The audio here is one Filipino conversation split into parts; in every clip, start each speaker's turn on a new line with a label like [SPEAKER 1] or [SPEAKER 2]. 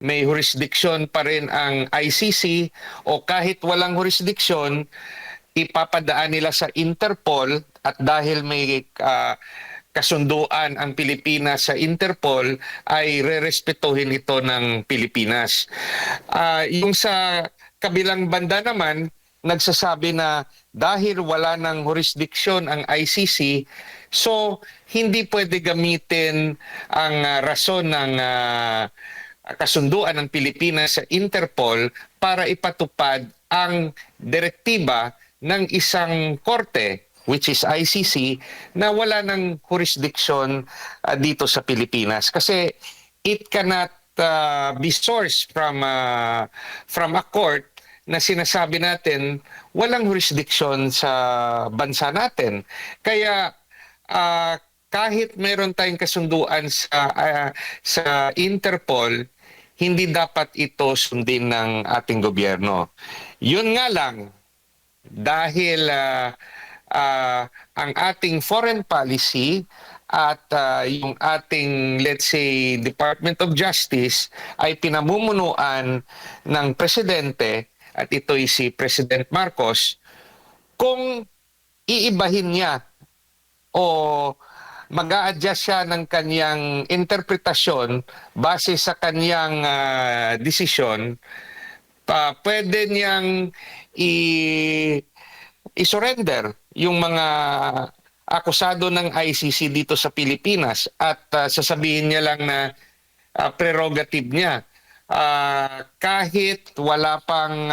[SPEAKER 1] may jurisdiction pa rin ang ICC o kahit walang jurisdiction, ipapadaan nila sa Interpol at dahil may kasunduan ang Pilipinas sa Interpol ay rerespetuhin ito ng Pilipinas. Yung sa kabilang banda naman, nagsasabi na dahil wala ng jurisdiction ang ICC, so hindi pwede gamitin ang rason ng kasunduan ng Pilipinas sa Interpol para ipatupad ang direktiba ng isang korte, which is ICC, na wala ng jurisdiction dito sa Pilipinas. Kasi it cannot be sourced from a court na sinasabi natin walang jurisdiction sa bansa natin. Kaya kahit meron tayong kasunduan sa Interpol, hindi dapat ito sundin ng ating gobyerno. Yun nga lang, dahil ang ating foreign policy at yung ating, let's say, Department of Justice ay pinamumunuan ng presidente, at ito'y si President Marcos, kung iibahin niya o mag-a-adjust siya ng kanyang interpretasyon base sa kanyang desisyon, pwede niyang i-surrender yung mga akusado ng ICC dito sa Pilipinas at sasabihin niya lang na prerogative niya. Kahit wala pang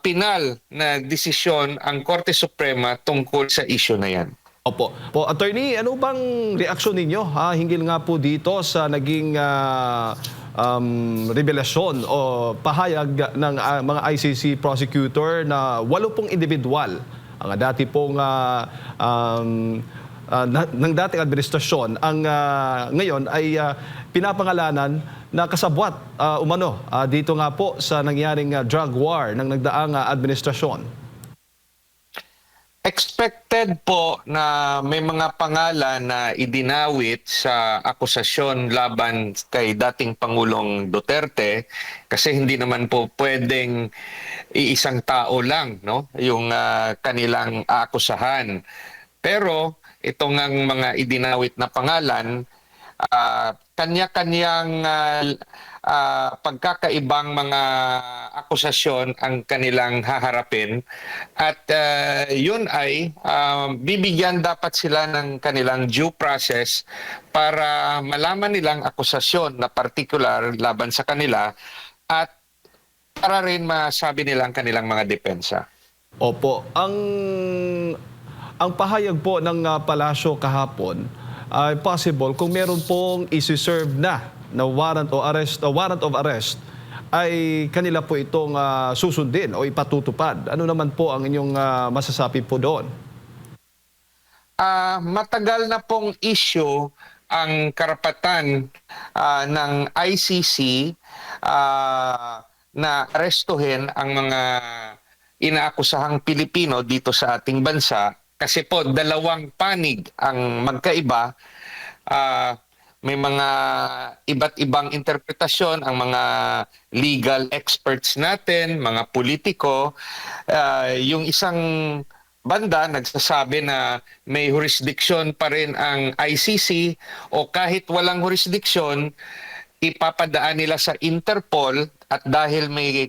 [SPEAKER 1] pinal na desisyon ang Korte Suprema tungkol sa issue na yan.
[SPEAKER 2] Opo. Attorney, ano bang reaksyon ninyo hinggil nga po dito sa naging revelasyon o pahayag ng mga ICC prosecutor na 80 individual ang dati pong ng dating administrasyon ang ngayon ay pinapangalanan na kasabwat umano dito nga po sa nangyaring drug war ng nagdaang administrasyon.
[SPEAKER 1] Expected po na may mga pangalan na idinawit sa akusasyon laban kay dating Pangulong Duterte kasi hindi naman po pwedeng iisang tao lang, no, yung kanilang aakusahan. Pero itong mga idinawit na pangalan, kanya-kanyang pagkakaibang mga akusasyon ang kanilang haharapin at yun ay bibigyan dapat sila ng kanilang due process para malaman nilang akusasyon na particular laban sa kanila at para rin masabi nilang kanilang mga depensa.
[SPEAKER 2] Opo, ang pahayag po ng palasyo kahapon ay possible kung meron pong isi-serve na warrant of arrest ay kanila po itong susundin o ipatutupad. Ano naman po ang inyong masasabi po doon?
[SPEAKER 1] Matagal na pong issue ang karapatan ng ICC na arestuhin ang mga inaakusahang Pilipino dito sa ating bansa kasi po dalawang panig ang magkaiba. May mga iba't ibang interpretasyon ang mga legal experts natin, mga politiko. Yung isang banda nagsasabi na may jurisdiction pa rin ang ICC o kahit walang jurisdiction, ipapadaan nila sa Interpol at dahil may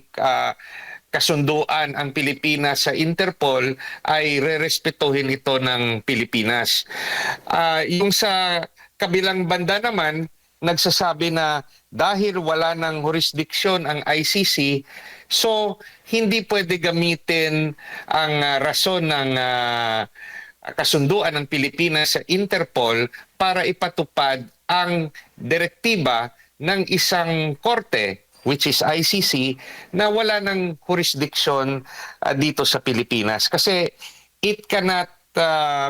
[SPEAKER 1] kasunduan ang Pilipinas sa Interpol ay rerespetuhin ito ng Pilipinas. Yung sa kabilang banda naman, nagsasabi na dahil wala ng jurisdiction ang ICC, so hindi pwede gamitin ang rason ng kasunduan ng Pilipinas sa Interpol para ipatupad ang direktiba ng isang korte, which is ICC, na wala ng jurisdiction dito sa Pilipinas. Kasi it cannot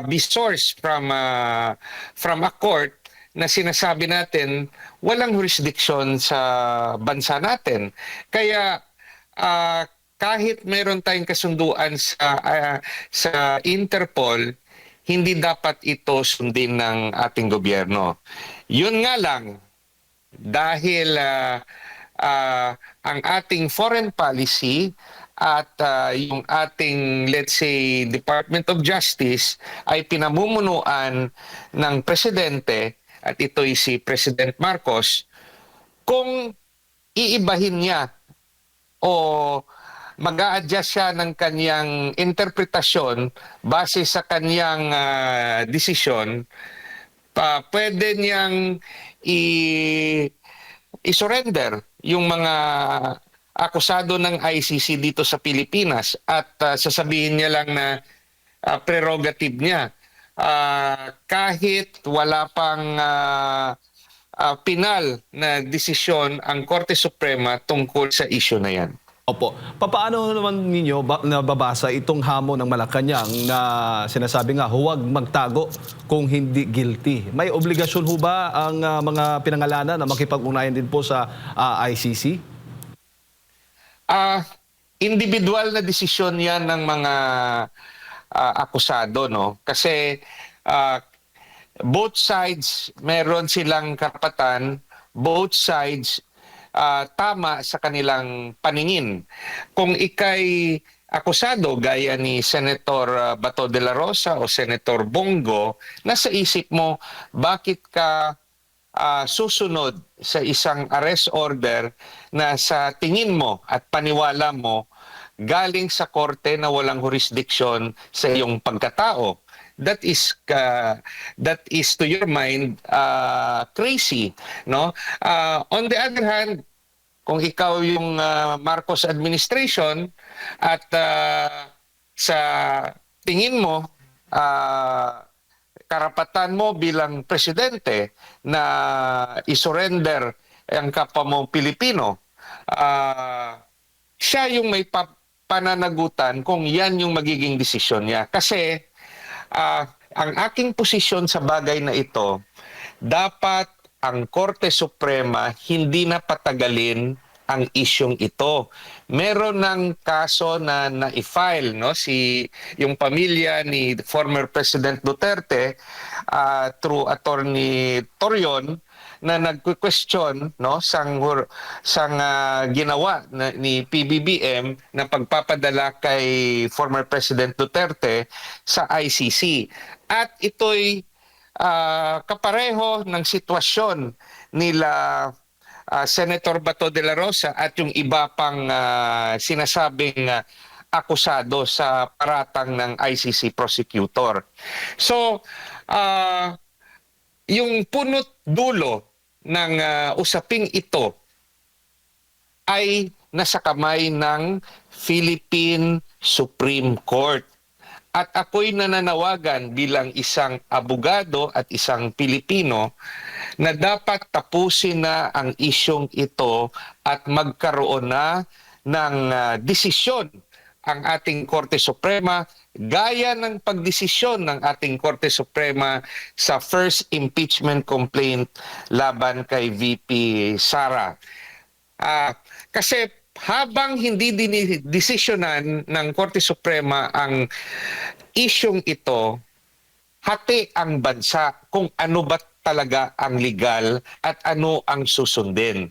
[SPEAKER 1] be sourced from a court na sinasabi natin walang jurisdiction sa bansa natin. Kaya kahit meron tayong kasunduan sa Interpol, hindi dapat ito sundin ng ating gobyerno. Yun nga lang, dahil ang ating foreign policy at yung ating, let's say, Department of Justice ay pinamumunuan ng presidente, at ito'y si President Marcos, kung iibahin niya o mag-a-adjust siya ng kanyang interpretasyon base sa kanyang desisyon, pwede niyang i-surrender yung mga akusado ng ICC dito sa Pilipinas at sasabihin niya lang na prerogative niya. Kahit wala pang pinal na desisyon ang Korte Suprema tungkol sa issue na yan.
[SPEAKER 2] Opo. Papaano naman ninyo nababasa itong hamon ng Malacanang na sinasabi nga huwag magtago kung hindi guilty? May obligasyon ho ba ang mga pinangalanan na makipag-ugnayan din po sa ICC?
[SPEAKER 1] Individual na desisyon yan ng mga akusado, no? Kasi both sides meron silang karapatan, both sides tama sa kanilang paningin. Kung ikay akusado gaya ni Senator Bato de la Rosa o Senator Bongo, nasa isip mo bakit ka susunod sa isang arrest order na sa tingin mo at paniwala mo galing sa korte na walang jurisdiction sa iyong pagkatao. That is to your mind crazy, no? On the other hand, kung ikaw yung Marcos administration at sa tingin mo karapatan mo bilang presidente na isurrender ang kapwa mo Pilipino, siya yung may pananagutan kung yan yung magiging desisyon niya. Kasi ang aking posisyon sa bagay na ito, dapat ang Korte Suprema hindi na patagalin ang isyong ito. Meron ng kaso na na-file, no, yung pamilya ni former President Duterte through Attorney Torion na nag-question, no, sang ginawa ni PBBM na pagpapadala kay former President Duterte sa ICC. At ito'y kapareho ng sitwasyon nila Senator Bato de la Rosa at yung iba pang sinasabing akusado sa paratang ng ICC prosecutor. So, yung punot dulo ng usaping ito ay nasa kamay ng Philippine Supreme Court. At ako'y nananawagan bilang isang abogado at isang Pilipino na dapat tapusin na ang isyong ito at magkaroon na ng desisyon ang ating Korte Suprema gaya ng pagdesisyon ng ating Korte Suprema sa first impeachment complaint laban kay VP Sara. Kasi habang hindi dinisisyonan ng Korte Suprema ang isyong ito, hati ang bansa kung ano ba talaga ang legal at ano ang susundin.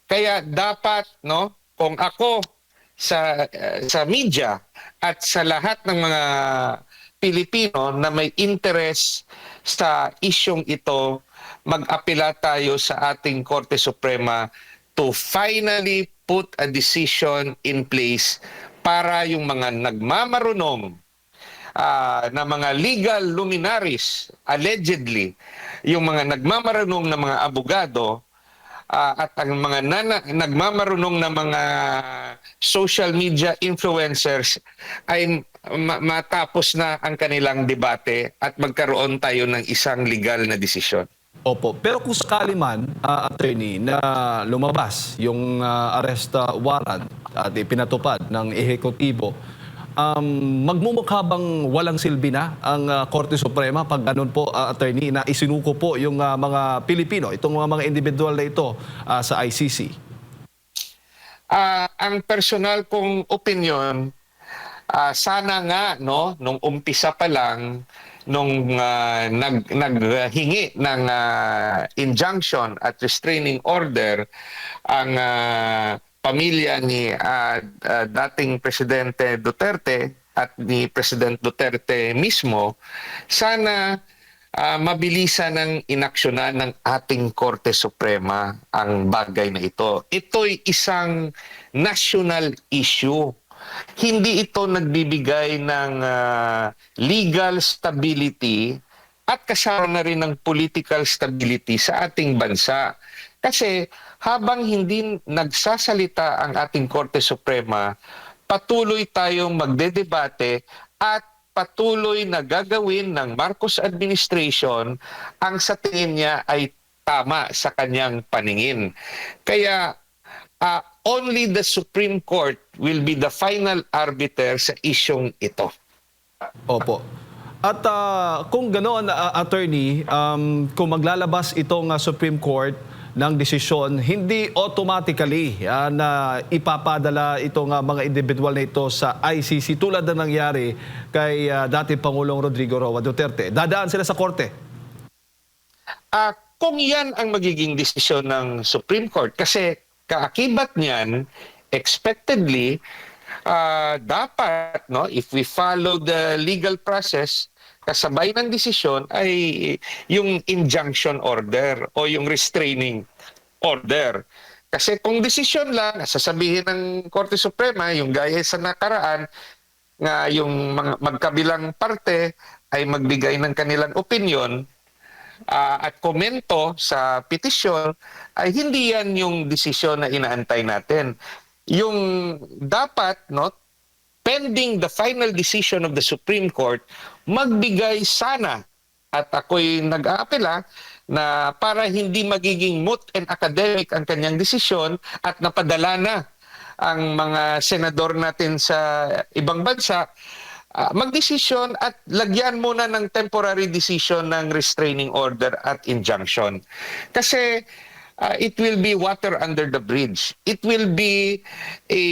[SPEAKER 1] Kaya dapat, no, kung ako sa media at sa lahat ng mga Pilipino na may interest sa isyong ito, mag-apela tayo sa ating Korte Suprema to finally put a decision in place para yung mga nagmamarunong na mga legal luminaries, allegedly, yung mga nagmamarunong na mga abogado at ang mga nagmamarunong na mga social media influencers ay matapos na ang kanilang debate at magkaroon tayo ng isang legal na desisyon.
[SPEAKER 2] Opo. Pero kung sakali man, attorney, na lumabas yung arrest warrant at ipinatupad ng ehekutibo, magmumukha bang walang silbi na ang Korte Suprema pag ganun po, attorney, na isinuko po yung mga Pilipino, itong mga individual na ito sa ICC?
[SPEAKER 1] Ang personal kong opinion, sana nga, no, nung umpisa pa lang, nung naghingi ng injunction at restraining order ang pamilya ni dating Presidente Duterte at ni President Duterte mismo, sana mabilisan ng inaksyonan ng ating Korte Suprema ang bagay na ito. Ito'y isang national issue. Hindi ito nagbibigay ng legal stability at kasama na rin ng political stability sa ating bansa. Kasi habang hindi nagsasalita ang ating Korte Suprema, patuloy tayong magdedebate at patuloy na gagawin ng Marcos administration ang sa tingin niya ay tama sa kanyang paningin. Kaya only the Supreme Court will be the final arbiter sa isyong ito.
[SPEAKER 2] Opo. At kung ganoon, attorney, kung maglalabas itong Supreme Court ng desisyon, hindi automatically na ipapadala itong mga individual na ito sa ICC tulad na nangyari kay dating Pangulong Rodrigo Roa Duterte. Dadaan sila sa korte.
[SPEAKER 1] Kung yan ang magiging desisyon ng Supreme Court, kasi kaakibat niyan, expectedly, dapat, no, if we follow the legal process, kasabay ng desisyon ay yung injunction order o yung restraining order. Kasi kung desisyon lang, sasabihin ng Korte Suprema, yung gaya sa nakaraan, nga yung mga magkabilang parte ay magbigay ng kanilang opinion at komento sa petisyon, ay hindi yan yung desisyon na inaantay natin. Yung dapat, no, pending the final decision of the Supreme Court, magbigay sana, at ako'y nag-aapela, na para hindi magiging moot and academic ang kanyang desisyon at napadala na ang mga senador natin sa ibang bansa, magdesisyon at lagyan muna ng temporary decision ng restraining order at injunction. Kasi it will be water under the bridge. It will be a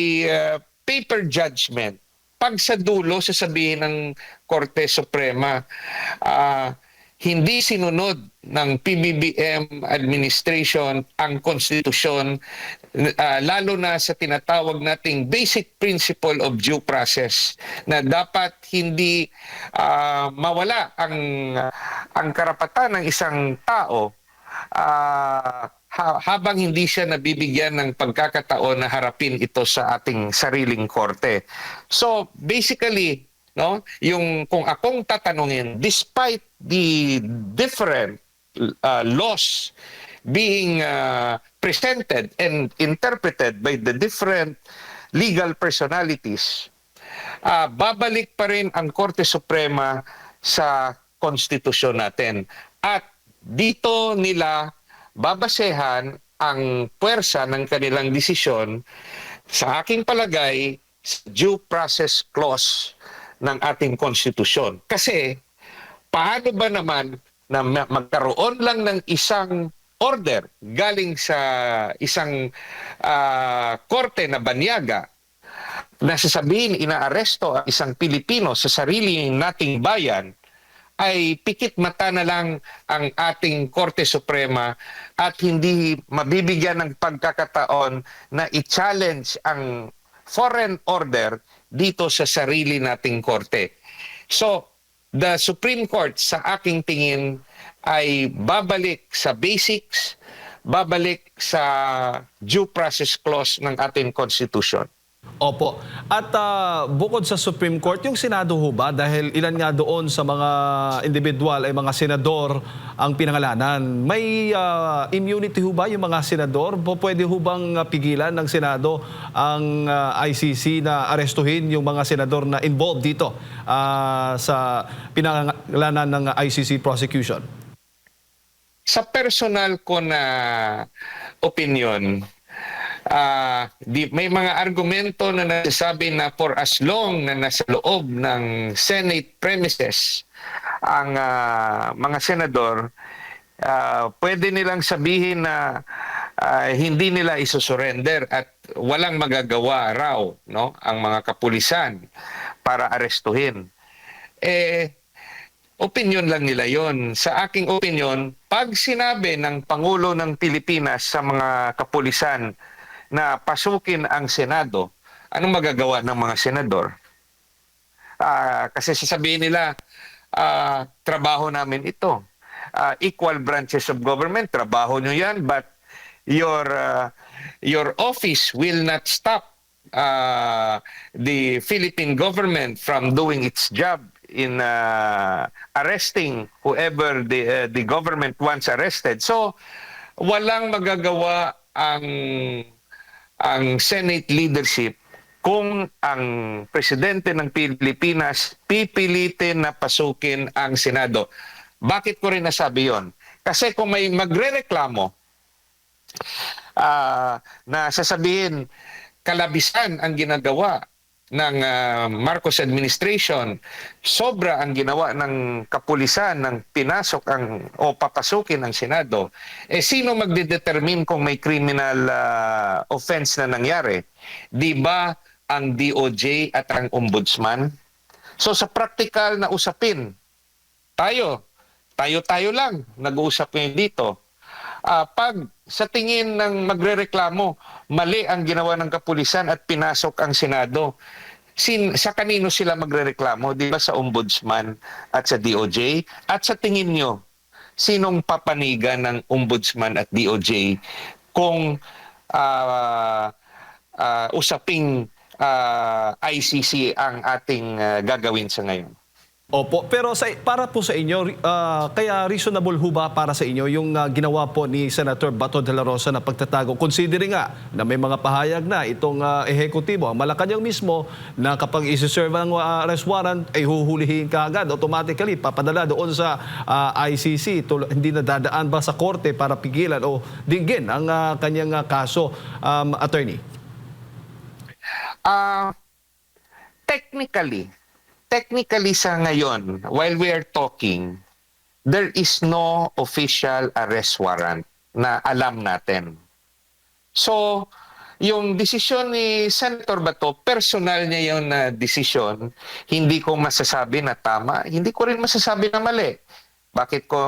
[SPEAKER 1] paper judgment. Pag sa dulo, sasabihin ng Korte Suprema, hindi sinunod ng PBBM administration ang konstitusyon, lalo na sa tinatawag nating basic principle of due process, na dapat hindi mawala ang karapatan ng isang tao habang hindi siya nabibigyan ng pagkakataon na harapin ito sa ating sariling korte. So basically, no, yung kung akong tatanungin, despite the different laws being presented and interpreted by the different legal personalities, babalik pa rin ang Korte Suprema sa konstitusyon natin. At dito nila babasehan ang puwersa ng kanilang desisyon sa aking palagay sa due process clause ng ating konstitusyon. Kasi paano ba naman na magkaroon lang ng isang order galing sa isang korte na banyaga na sasabihin inaaresto ang isang Pilipino sa sarili nating bayan, ay pikit mata na lang ang ating Korte Suprema at hindi mabibigyan ng pagkakataon na i-challenge ang foreign order dito sa sarili nating korte. So, the Supreme Court sa aking tingin ay babalik sa basics, babalik sa due process clause ng ating Constitution.
[SPEAKER 2] Opo. At bukod sa Supreme Court, yung Senado ho ba? Dahil ilan nga doon sa mga individual ay mga senador ang pinangalanan. May immunity ho ba yung mga senador? Pwede ho bang pigilan ng Senado ang ICC na arestuhin yung mga senador na involved dito sa pinangalanan ng ICC prosecution?
[SPEAKER 1] Sa personal ko na opinion, may mga argumento na nasasabi na for as long na nasa loob ng Senate premises ang mga senador, pwede nilang sabihin na hindi nila isusurrender at walang magagawa raw, no, ang mga kapulisan para arestuhin. opinion lang nila yon. Sa aking opinion, pag sinabi ng Pangulo ng Pilipinas sa mga kapulisan na pasukin ang Senado, anong magagawa ng mga senador? Kasi sasabihin nila, trabaho namin ito. Equal branches of government, trabaho nyo yan, but your office will not stop the Philippine government from doing its job in arresting whoever the government wants arrested. So, walang magagawa ang Senate leadership kung ang presidente ng Pilipinas pipilitin na pasukin ang Senado. Bakit ko rin nasabi yon? Kasi kung may magrereklamo na sasabihin kalabisan ang ginagawa ng Marcos administration, sobra ang ginawa ng kapulisan ng pinasok o papasukin ang Senado, sino magdedetermine kung may criminal offense na nangyari? Di ba ang DOJ at ang ombudsman? So sa practical na usapin, tayo lang nag-uusap ngayon dito. Pag sa tingin ng magrereklamo, mali ang ginawa ng kapulisan at pinasok ang Senado, sa kanino sila magrereklamo? Di ba sa ombudsman at sa DOJ? At sa tingin nyo, sinong papanigan ng ombudsman at DOJ kung usaping ICC ang ating gagawin sa ngayon?
[SPEAKER 2] Opo, pero para po sa inyo, kaya reasonable ho ba para sa inyo yung ginawa po ni Senator Bato de la Rosa na pagtatago? Considering nga na may mga pahayag na itong ehekutibo, ang Malacanang mismo, na kapag isi-serve ang arrest warrant, ay huhulihin ka agad, automatically papadala doon sa ICC. Hindi na dadaan ba sa korte para pigilan o dinggin ang kanyang kaso, attorney?
[SPEAKER 1] Technically sa ngayon, while we are talking, there is no official arrest warrant na alam natin. So, yung desisyon ni Senator Bato, personal niya yung desisyon. Hindi ko masasabi na tama, hindi ko rin masasabi na mali. Bakit ko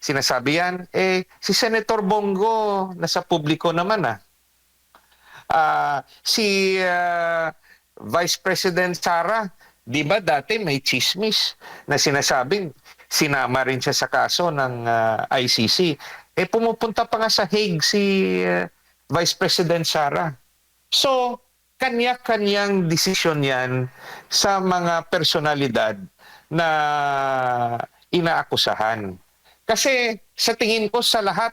[SPEAKER 1] sinasabi yan? Si Senator Bongo nasa publiko naman si Vice President Sara, di ba dati may chismis na sinasabing sinama rin siya sa kaso ng ICC. Pumupunta pa nga sa Hague si Vice President Sara. So, kanya-kanyang desisyon yan sa mga personalidad na inaakusahan. Kasi sa tingin ko sa lahat,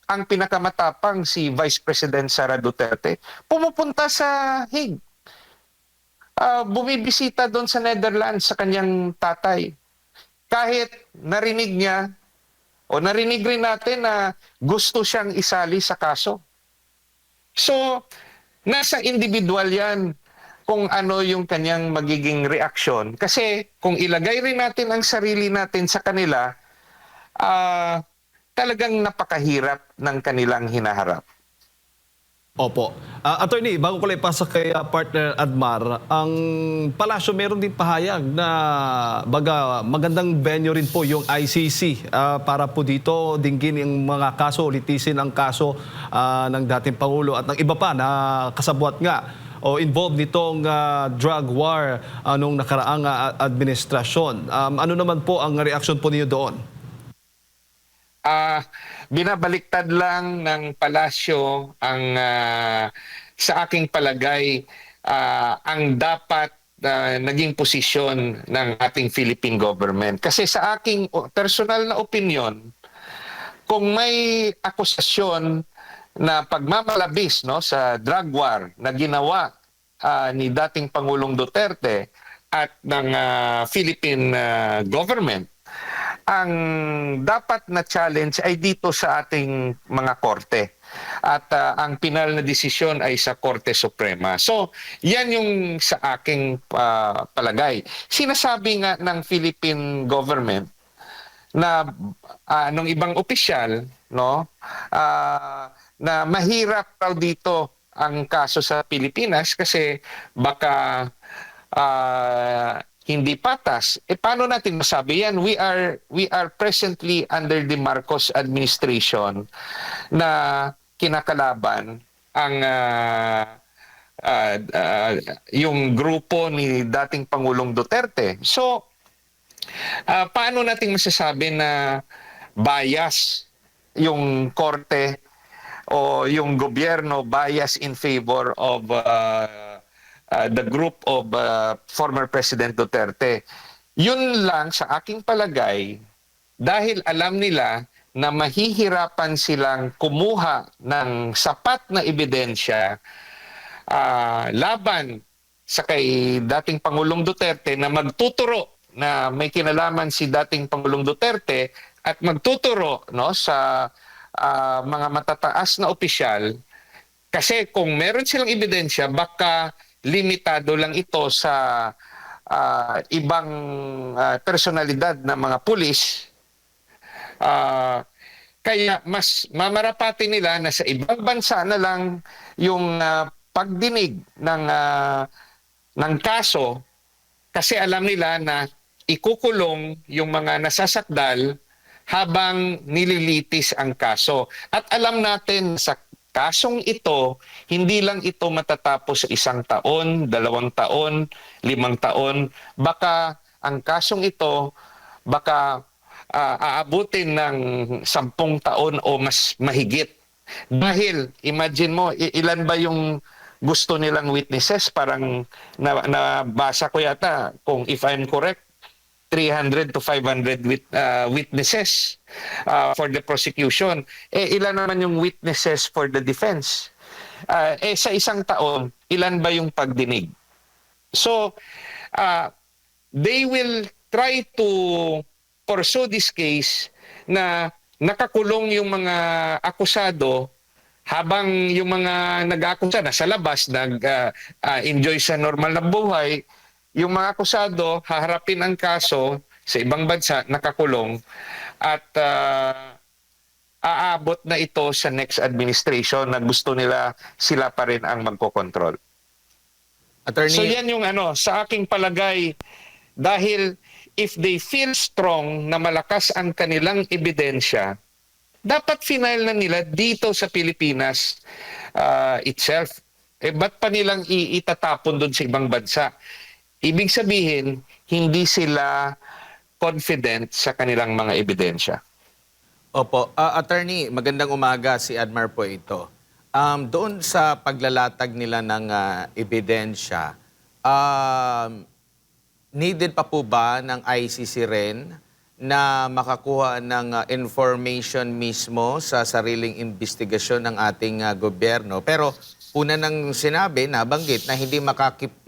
[SPEAKER 1] ang pinakamatapang si Vice President Sara Duterte, pumupunta sa Hague. Bumibisita doon sa Netherlands sa kanyang tatay. Kahit narinig niya o narinig rin natin na gusto siyang isali sa kaso. So, nasa individual yan kung ano yung kanyang magiging reaksyon. Kasi kung ilagay rin natin ang sarili natin sa kanila, talagang napakahirap ng kanilang hinaharap.
[SPEAKER 2] Opo. Attorney, bago ko lang ipasa kay partner Admar, ang palasyo meron din pahayag na magandang venue rin po yung ICC para po dito dinggin yung mga kaso, litisin ang kaso ng dating Pangulo at ng iba pa na kasabwat nga o involved nitong drug war nung nakaraang administrasyon. Ano naman po ang reaksyon po niyo doon?
[SPEAKER 1] Binabaliktad lang ng palasyo ang sa aking palagay ang dapat naging posisyon ng ating Philippine government. Kasi sa aking personal na opinion, kung may akusasyon na pagmamalabis sa drug war na ginawa ni dating Pangulong Duterte at ng Philippine government, ang dapat na challenge ay dito sa ating mga korte. At ang pinal na desisyon ay sa Korte Suprema. So, yan yung sa aking palagay. Sinasabi nga ng Philippine government na nung ibang opisyal, na mahirap daw dito ang kaso sa Pilipinas kasi baka hindi patas. Paano natin masabi yan? We are presently under the Marcos administration na kinakalaban ang yung grupo ni dating Pangulong Duterte. So, paano natin masasabi na bias yung korte o yung gobyerno bias in favor of the group of former President Duterte? Yun lang sa aking palagay dahil alam nila na mahihirapan silang kumuha ng sapat na ebidensya laban sa kay dating Pangulong Duterte na magtuturo na may kinalaman si dating Pangulong Duterte at magtuturo sa mga matataas na opisyal, kasi kung meron silang ebidensya baka limitado lang ito sa ibang personalidad ng mga pulis. Kaya mas mamarapati nila na sa ibang bansa na lang yung pagdinig ng kaso, kasi alam nila na ikukulong yung mga nasasakdal habang nililitis ang kaso. At alam natin sa kasong ito, hindi lang ito matatapos sa 1 taon, 2 taon, 5 taon. Baka ang kasong ito, baka aabutin ng 10 taon o mas mahigit. Dahil, imagine mo, ilan ba yung gusto nilang witnesses? Parang nabasa ko yata, kung if I'm correct, 300 to 500 witnesses for the prosecution. Ilan naman yung witnesses for the defense? Sa 1 taon, ilan ba yung pagdinig? So, they will try to pursue this case na nakakulong yung mga akusado habang yung mga nag-aakusa nasa labas, nag-enjoy sa normal na buhay. Yung mga akusado, haharapin ang kaso sa ibang bansa, nakakulong, at aabot na ito sa next administration na gusto nila sila pa rin ang magkokontrol.
[SPEAKER 3] Attorney,
[SPEAKER 1] So yan yung sa aking palagay, dahil if they feel strong na malakas ang kanilang ebidensya, dapat final na nila dito sa Pilipinas itself. Ba't pa nilang itatapon doon sa ibang bansa? Ibig sabihin, hindi sila confident sa kanilang mga ebidensya.
[SPEAKER 3] opo. Attorney, magandang umaga. Si Admar po ito. Doon sa paglalatag nila ng ebidensya, needed pa po ba ng ICC rin na makakuha ng information mismo sa sariling investigasyon ng ating gobyerno? Pero una nang sinabi, nabanggit na hindi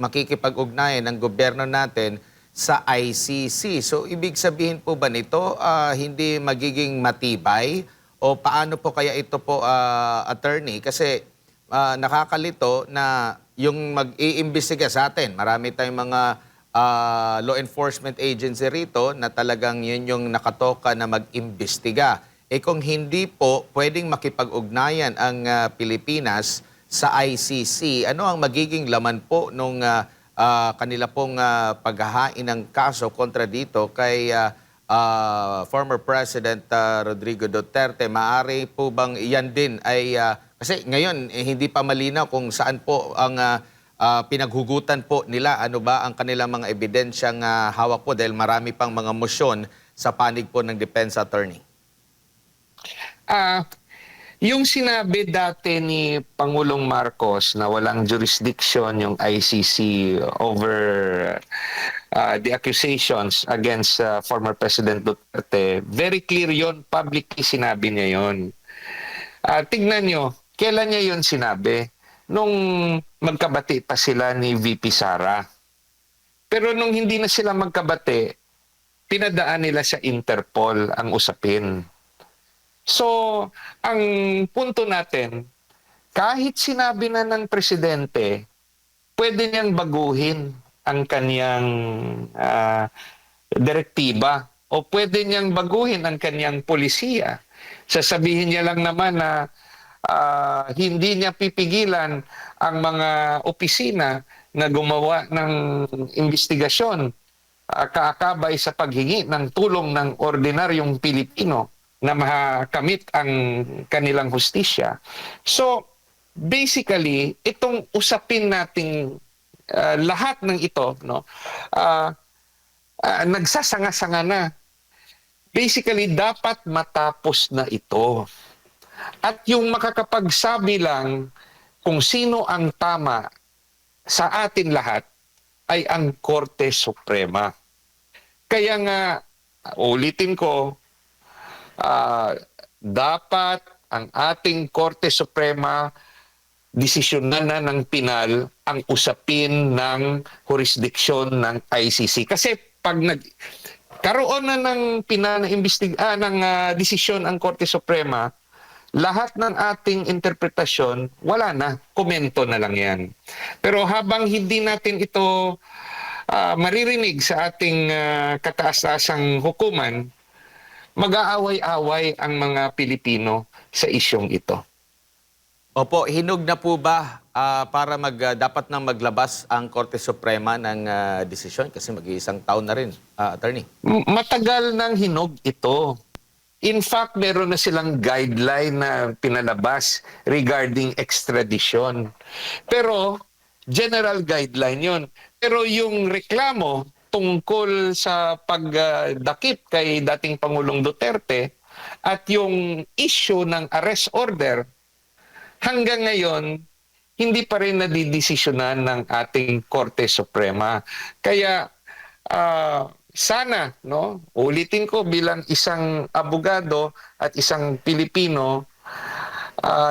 [SPEAKER 3] makikipag-ugnayan ng gobyerno natin sa ICC. So, ibig sabihin po ba nito, hindi magiging matibay? O paano po kaya ito po, attorney? Kasi nakakalito na yung mag-iimbestiga sa atin, marami tayong mga law enforcement agency rito na talagang yun yung nakatoka na mag-imbestiga. Kung hindi po pwedeng makipag-ugnayan ang Pilipinas sa ICC, ano ang magiging laman po nung kanila pong paghahain ng kaso kontra dito kay former President Rodrigo Duterte? Maaari po bang iyan din ay kasi ngayon hindi pa malinaw kung saan po ang pinaghugutan po nila, ano ba ang kanilang mga ebidensyang hawak po dahil marami pang mga motion sa panig po ng defense attorney.
[SPEAKER 1] Yung sinabi dati ni Pangulong Marcos na walang jurisdiction yung ICC over the accusations against former President Duterte, very clear yon, publicly sinabi niya yon. Tignan nyo, kailan niya yon sinabi? Nung magkabati pa sila ni VP Sara. Pero nung hindi na sila magkabati, pinadaan nila sa Interpol ang usapin. So, ang punto natin, kahit sinabi na ng presidente, pwede niyang baguhin ang kaniyang direktiba o pwede niyang baguhin ang kaniyang polisiya. Sasabihin niya lang naman na hindi niya pipigilan ang mga opisina na gumawa ng investigasyon. kaakabay sa paghingi ng tulong ng ordinaryong Pilipino na makamit ang kanilang hustisya. So, basically, itong usapin nating lahat ng ito, no, nagsasanga-sanga na. Basically, dapat matapos na ito. At yung makakapagsabi lang kung sino ang tama sa atin lahat ay ang Korte Suprema. Kaya nga, ulitin ko, dapat ang ating Korte Suprema desisyonan na ng pinal ang usapin ng jurisdiksyon ng ICC. Kasi pag karoon na ng pinal ng desisyon ang Korte Suprema, lahat ng ating interpretasyon, wala na. Komento na lang yan. Pero habang hindi natin ito maririnig sa ating kataas-taasang hukuman, mag-aaway-away ang mga Pilipino sa isyong ito.
[SPEAKER 3] Opo, hinog na po ba para dapat nang maglabas ang Korte Suprema ng desisyon? Kasi mag-iisang taon na rin, attorney.
[SPEAKER 1] Matagal nang hinog ito. In fact, meron na silang guideline na pinalabas regarding extradition. Pero, general guideline yon. Pero yung reklamo tungkol sa pagdakip kay dating Pangulong Duterte at yung issue ng arrest order, hanggang ngayon, hindi pa rin nadidesisyonan ng ating Korte Suprema. Kaya, sana, no, ulitin ko bilang isang abogado at isang Pilipino,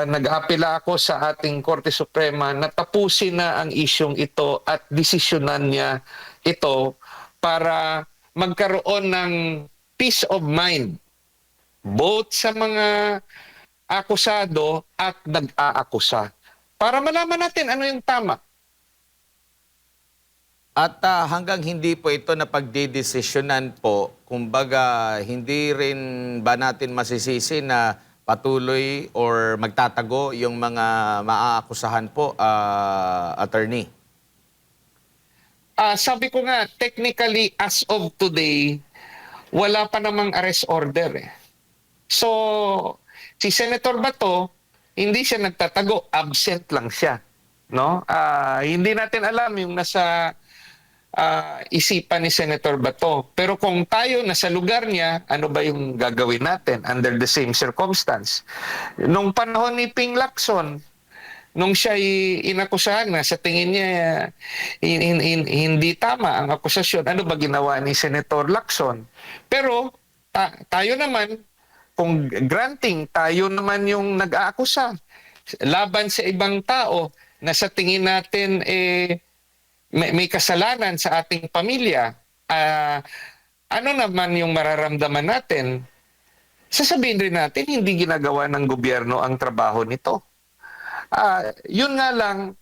[SPEAKER 1] nag-aapela ako sa ating Korte Suprema na tapusin na ang isyong ito at desisyonan niya ito para magkaroon ng peace of mind both sa mga akusado at nag-aakusa para malaman natin ano yung tama.
[SPEAKER 3] At hanggang hindi po ito na pagdidesisyonan po, kumbaga hindi rin ba natin masisisi na patuloy or magtatago yung mga maaakusahan po, attorney?
[SPEAKER 1] Sabi ko nga, technically as of today, wala pa namang arrest order. So, si Senator Bato, hindi siya nagtatago, absent lang siya. No? Hindi natin alam yung nasa isipan ni Senator Bato. Pero kung tayo nasa lugar niya, ano ba yung gagawin natin under the same circumstance? Nung panahon ni Ping Lacson, nung siya inakusahan na sa tingin niya hindi tama ang akusasyon, ano ba ginawa ni Senator Lacson? Pero tayo naman, kung granting, tayo naman yung nag-aakusa laban sa ibang tao na sa tingin natin may kasalanan sa ating pamilya, ano naman yung mararamdaman natin? Sasabihin rin natin, hindi ginagawa ng gobyerno ang trabaho nito. Yun nga lang,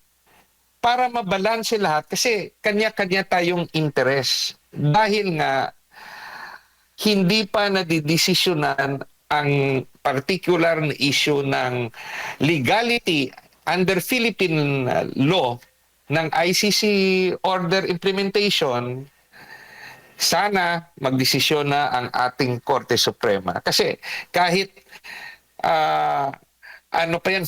[SPEAKER 1] para mabalanse lahat, kasi kanya-kanya tayong interes. Dahil nga, hindi pa nadidesisyonan ang particular na issue ng legality under Philippine law ng ICC order implementation, sana magdesisyon na ang ating Korte Suprema. Kasi kahit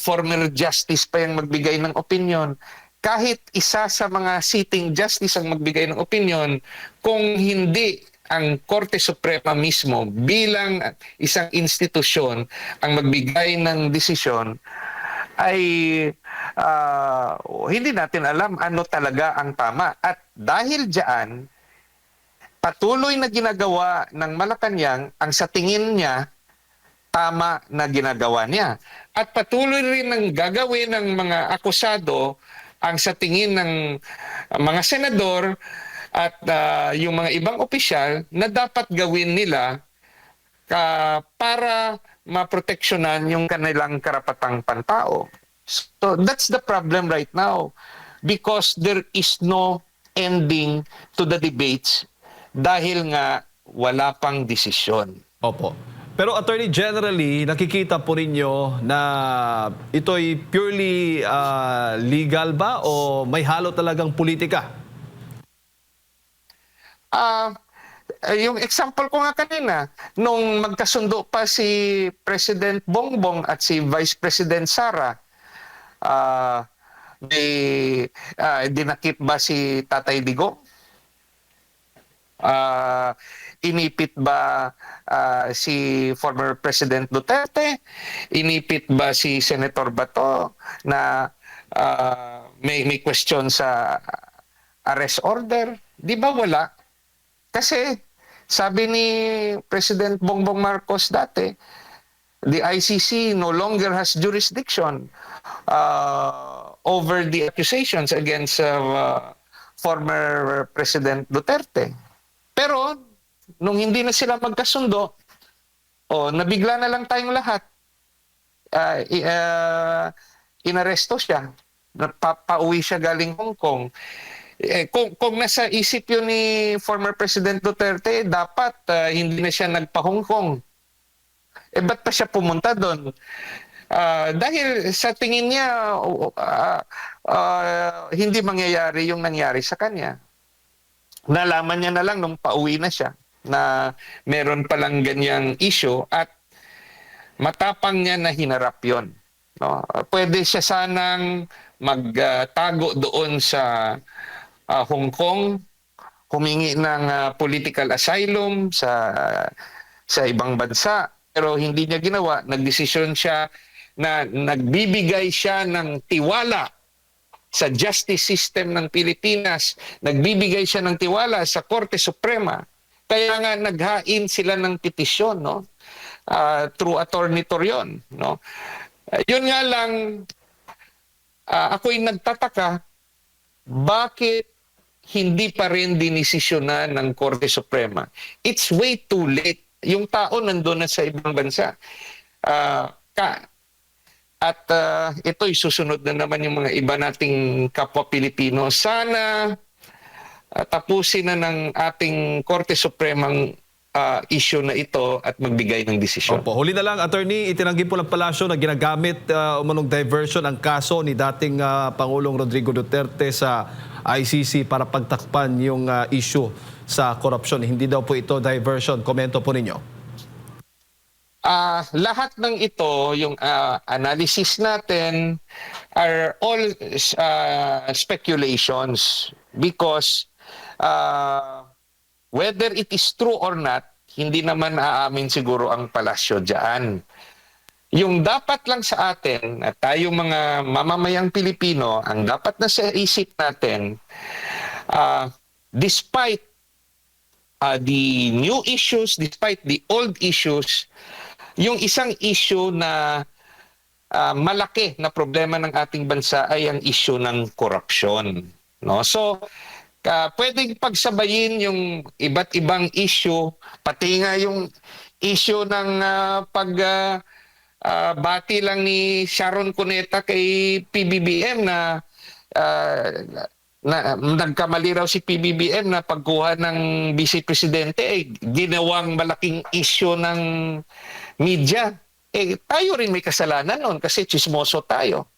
[SPEAKER 1] former justice pa yung magbigay ng opinion, kahit isa sa mga sitting justice ang magbigay ng opinion, kung hindi ang Korte Suprema mismo bilang isang institusyon ang magbigay ng desisyon, ay hindi natin alam ano talaga ang tama. At dahil diyan, patuloy na ginagawa ng Malacanang ang sa tingin niya tama na ginagawa niya. At patuloy rin ang gagawin ng mga akusado ang sa tingin ng mga senador at yung mga ibang opisyal na dapat gawin nila para maproteksyonan yung kanilang karapatang pantao. So that's the problem right now, because there is no ending to the debates dahil nga wala pang desisyon.
[SPEAKER 2] Opo. Pero Attorney, generally, nakikita po ninyo na ito'y purely legal ba o may halo talagang politika?
[SPEAKER 1] Ah, yung example ko nga kanina, nung magkasundo pa si President Bongbong at si Vice President Sara, ah, dinakip ba si Tatay Digong? Ah, inipit ba si former President Duterte? Inipit ba si Senator Bato na may question sa arrest order? Di ba wala? Kasi sabi ni President Bongbong Marcos dati, the ICC no longer has jurisdiction over the accusations against former President Duterte. Pero nung hindi na sila magkasundo, nabigla na lang tayong lahat. Inaresto siya. Pauwi siya galing Hong Kong. Kung nasa isip yun ni former President Duterte, dapat hindi na siya nagpa-Hong Kong. Ba't pa siya pumunta doon? Dahil sa tingin niya, hindi mangyayari yung nangyari sa kanya. Nalaman niya na lang nung pauwi na siya na meron palang ganyang issue at matapang niya na hinarap yon. No? Pwede siya sanang magtago doon sa Hong Kong, humingi ng political asylum sa ibang bansa, pero hindi niya ginawa. Nagdesisyon siya na nagbibigay siya ng tiwala sa justice system ng Pilipinas, nagbibigay siya ng tiwala sa Korte Suprema. Kaya nga naghain sila ng petisyon, no? Through Attorney Torion, no? Yun nga lang, ako'y nagtataka, bakit hindi pa rin dinisisyonan ng Korte Suprema? It's way too late. Yung tao nandun na sa ibang bansa. At ito'y susunod na naman yung mga iba nating kapwa Pilipino. Sana tapusin na ng ating Korte Supremang issue na ito at magbigay ng desisyon.
[SPEAKER 2] Opo. Huli na lang, attorney, itinanggi po ng palasyo na ginagamit umanong diversion ang kaso ni dating Pangulong Rodrigo Duterte sa ICC para pagtakpan yung issue sa korupsyon. Hindi daw po ito diversion. Komento po ninyo.
[SPEAKER 1] Lahat ng ito, yung analysis natin, are all speculations because whether it is true or not, hindi naman aamin siguro ang palasyo dyan. Yung dapat lang sa atin, at tayo mga mamamayang Pilipino, ang dapat na sa isip natin, despite the new issues, despite the old issues, yung isang issue na malaki na problema ng ating bansa ay ang issue ng corruption. No? So, pwedeng pagsabayin yung iba't ibang issue, pati nga yung issue ng bati lang ni Sharon Cuneta kay PBBM na nagkamali raw si PBBM na pagkuha ng Vice Presidente ginawang malaking issue ng media. Tayo rin may kasalanan noon kasi chismoso tayo.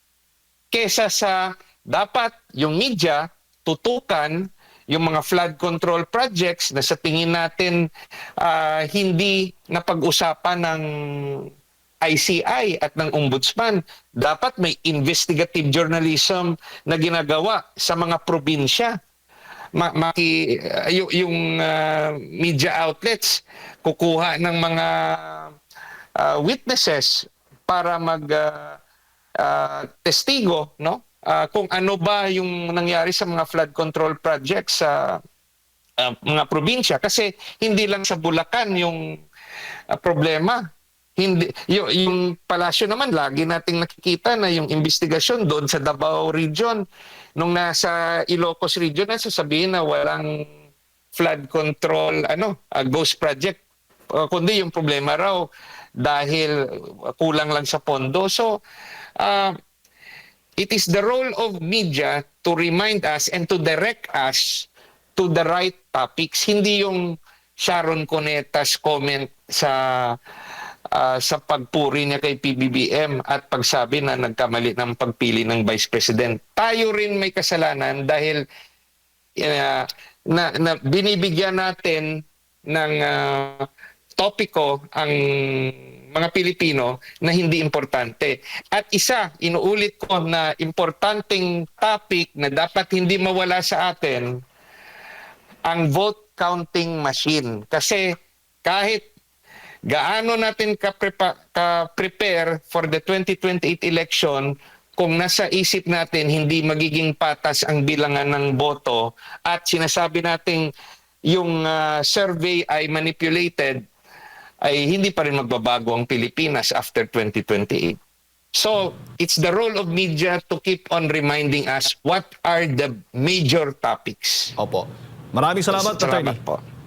[SPEAKER 1] Kesa sa dapat yung media tutukan yung mga flood control projects na sa tingin natin hindi napag-usapan ng ICI at ng Ombudsman. Dapat may investigative journalism na ginagawa sa mga probinsya. Yung media outlets kukuha ng mga witnesses para testigo, no? Kung ano ba yung nangyari sa mga flood control projects sa mga probinsya, kasi hindi lang sa Bulacan yung problema. Hindi yung palasyo naman lagi nating nakikita na yung investigasyon doon sa Davao region, nung nasa Ilocos region na sasabihin na walang flood control ghost project, kundi yung problema raw dahil kulang lang sa pondo. So it is the role of media to remind us and to direct us to the right topics, hindi yung Sharon Cuneta's comment sa pagpuri niya kay PBBM at pagsabi na nagkamali ng pagpili ng Vice President. Tayo rin may kasalanan dahil na binibigyan natin ng topiko ang mga Pilipino na hindi importante. At inuulit ko na importanteng topic na dapat hindi mawala sa atin, ang vote counting machine. Kasi kahit gaano natin ka-prepare for the 2028 election, kung nasa isip natin hindi magiging patas ang bilangan ng boto at sinasabi natin yung survey ay manipulated, ay hindi pa rin magbabago ang Pilipinas after 2028. So, it's the role of media to keep on reminding us what are the major topics.
[SPEAKER 2] Opo. Maraming salamat, attorney.
[SPEAKER 1] Salamat po.